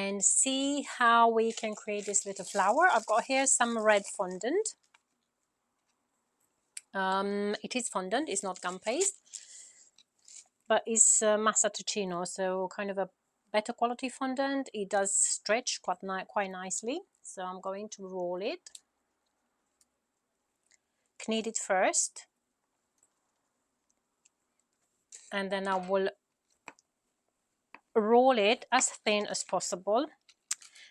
and see how we can create this little flower. I've got here some red fondant. It is fondant, it's not gum paste, but it's Massachusetts, so kind of a better quality fondant. It does stretch quite nicely. So I'm going to roll it, knead it first, and then I will roll it as thin as possible.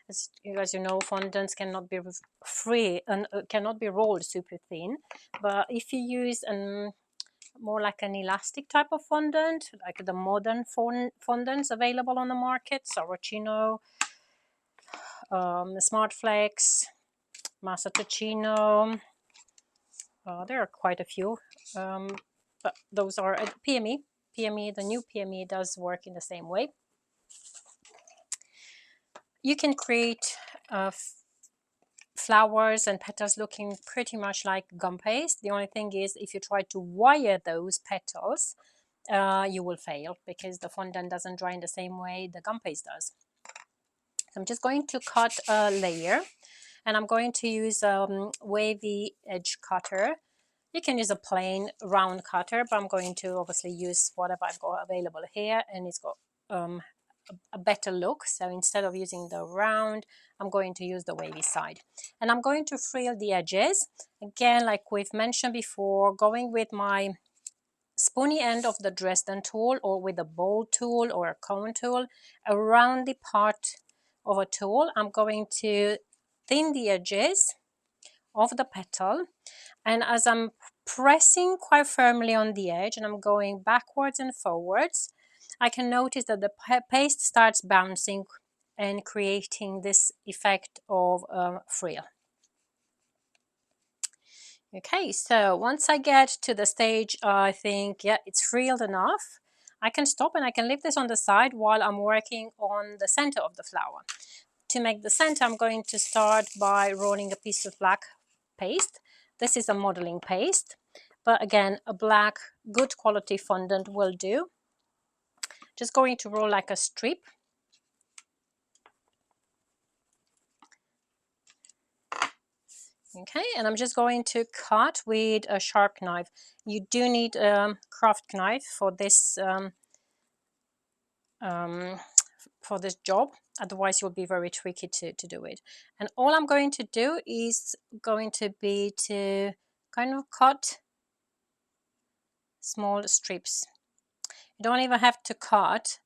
As you know, fondants cannot be free and cannot be rolled super thin. But if you use more like an elastic type of fondant, like the modern fondants available on the market, Sorrentino, Smart Flex, Massachusetts, there are quite a few, but those are PME. PME, the new PME does work in the same way. You can create flowers and petals looking pretty much like gum paste. The only thing is, if you try to wire those petals, you will fail because the fondant doesn't dry in the same way the gum paste does. So I'm just going to cut a layer, and I'm going to use a wavy edge cutter. You can use a plain round cutter, but I'm going to obviously use whatever I've got available here, and it's got a better look. So instead of using the round, I'm going to use the wavy side, and I'm going to frill the edges again, like we've mentioned before, going with my spoony end of the Dresden tool or with a bowl tool or a cone tool around the part of a tool. I'm going to thin the edges of the petal, and as I'm pressing quite firmly on the edge and I'm going backwards and forwards, I can notice that the paste starts bouncing and creating this effect of frill. Okay, so once I get to the stage, I think, yeah, it's frilled enough, I can stop and I can leave this on the side while I'm working on the center of the flower. To make the center, I'm going to start by rolling a piece of black paste. This is a modeling paste, but again, a black, good quality fondant will do. Just going to roll like a strip. Okay, and I'm just going to cut with a sharp knife. You do need a craft knife for this job, otherwise you'll be very tricky to do it. And all I'm going to do is going to be to kind of cut small strips. You don't even have to cut,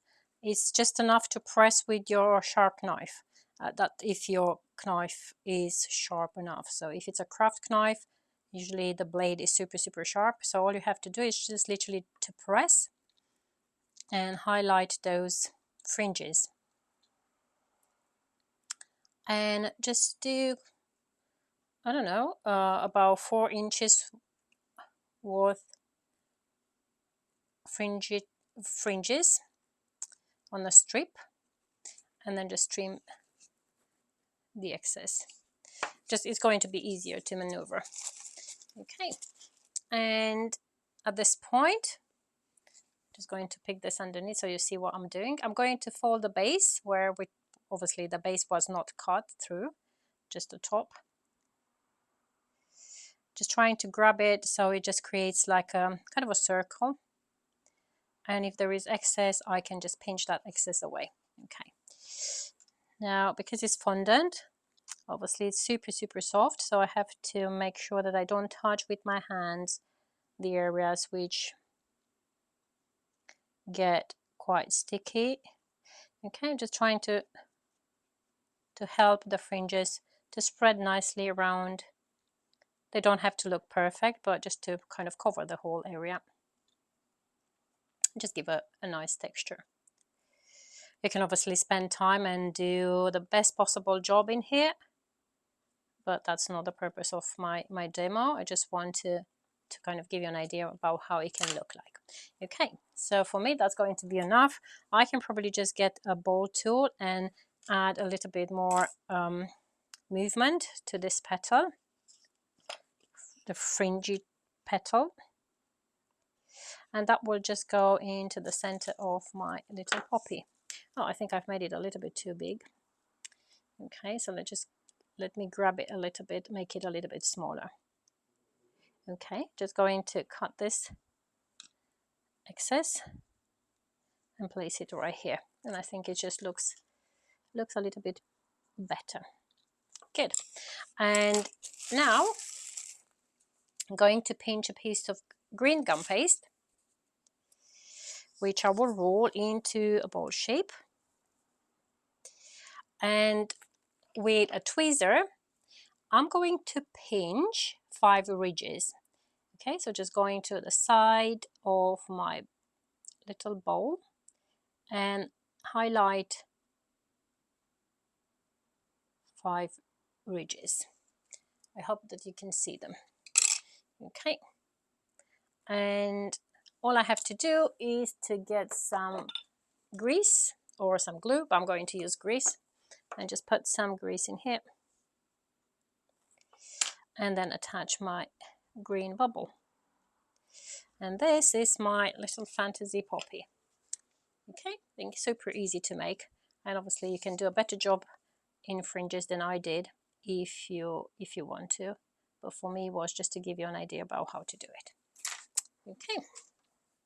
it's just enough to press with your sharp knife, that if your knife is sharp enough. So if it's a craft knife, usually the blade is super sharp, so all you have to do is just literally to press and highlight those fringes, and just do, I don't know, about 4 inches worth fringes on the strip, and then just trim the excess. Just, it's going to be easier to maneuver. Okay, and at this point, just going to pick this underneath so you see what I'm doing. I'm going to fold the base where obviously the base was not cut through, just the top. Just trying to grab it so it just creates like a kind of a circle. And if there is excess, I can just pinch that excess away. Okay. Now, because it's fondant, obviously it's super soft, so I have to make sure that I don't touch with my hands the areas which get quite sticky. Okay, I'm just trying to help the fringes to spread nicely around. They don't have to look perfect, but just to kind of cover the whole area. Just give a nice texture. You can obviously spend time and do the best possible job in here, but that's not the purpose of my demo. I just want to kind of give you an idea about how it can look like. Okay, so for me that's going to be enough. I can probably just get a bowl tool and add a little bit more movement to this petal, the fringy petal, and that will just go into the center of my little poppy. Oh, I think I've made it a little bit too big. Okay, so let me grab it a little bit, make it a little bit smaller. Okay, just going to cut this excess and place it right here, and I think it just looks a little bit better. Good. And now I'm going to pinch a piece of green gum paste, which I will roll into a ball shape, and with a tweezer I'm going to pinch 5 ridges. Okay, so just going to the side of my little bowl and highlight 5 ridges. I hope that you can see them. Okay, and all I have to do is to get some grease or some glue, but I'm going to use grease, and just put some grease in here and then attach my green bubble. And this is my little fantasy poppy. Okay, I think super easy to make, and obviously you can do a better job in fringes than I did if you want to, but for me it was just to give you an idea about how to do it. Okay,